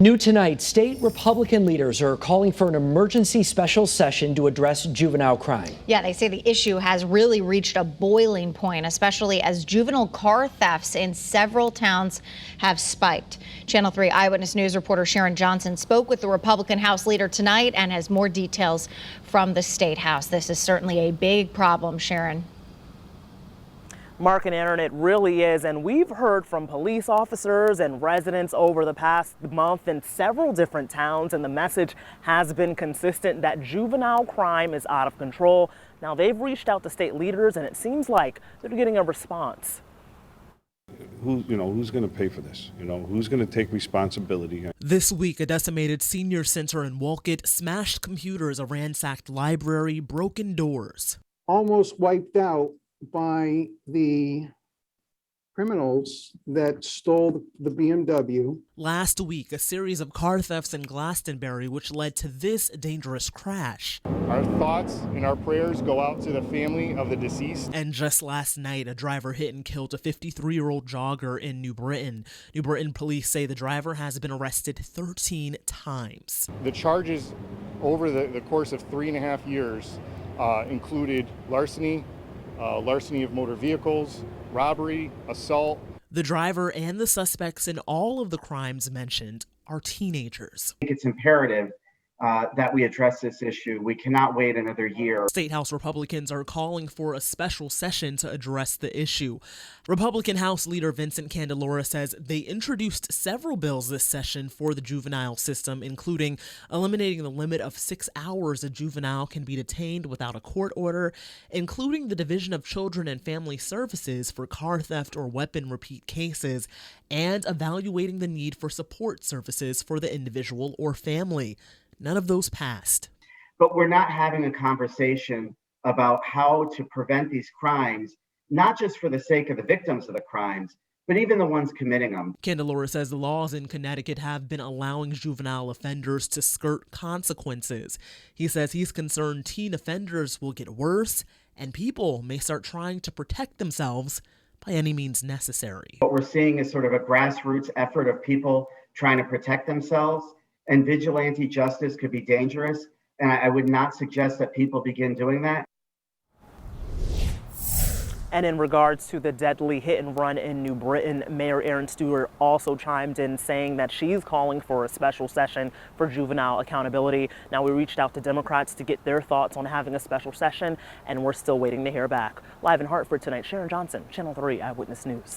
New tonight, state Republican leaders are calling for an emergency special session to address juvenile crime. Yeah, they say the issue has really reached a boiling point, especially as juvenile car thefts in several towns have spiked. Channel 3 Eyewitness News reporter Sharon Johnson spoke with the Republican House leader tonight and has more details from the State House. This is certainly a big problem, Sharon. Mark and Aaron, it really is, and we've heard from police officers and residents over the past month in several different towns, and the message has been consistent that juvenile crime is out of control. Now, they've reached out to state leaders, and it seems like they're getting a response. Who's going to pay for this? Who's going to take responsibility? This week, a decimated senior center in Wolcott smashed computers, a ransacked library, broken doors. Almost wiped out by the criminals that stole the BMW. Last week, a series of car thefts in Glastonbury, which led to this dangerous crash. Our thoughts and our prayers go out to the family of the deceased. And just last night, a driver hit and killed a 53-year-old jogger in New Britain. New Britain police say the driver has been arrested 13 times. The charges over the course of 3.5 years included larceny, larceny of motor vehicles, robbery, assault. The driver and the suspects in all of the crimes mentioned are teenagers. I think it's imperative that we address this issue. We cannot wait another year. State House Republicans are calling for a special session to address the issue. Republican House Leader Vincent Candelora says they introduced several bills this session for the juvenile system, including eliminating the limit of 6 hours a juvenile can be detained without a court order, including the Division of Children and Family Services for car theft or weapon repeat cases, and evaluating the need for support services for the individual or family. None of those passed. But we're not having a conversation about how to prevent these crimes, not just for the sake of the victims of the crimes, but even the ones committing them. Candelora says the laws in Connecticut have been allowing juvenile offenders to skirt consequences. He says he's concerned teen offenders will get worse and people may start trying to protect themselves by any means necessary. What we're seeing is sort of a grassroots effort of people trying to protect themselves. And vigilante justice could be dangerous, and I would not suggest that people begin doing that. And in regards to the deadly hit and run in New Britain, Mayor Erin Stewart also chimed in saying that she's calling for a special session for juvenile accountability. Now, we reached out to Democrats to get their thoughts on having a special session, and we're still waiting to hear back. Live in Hartford tonight, Sharon Johnson, Channel 3 Eyewitness News.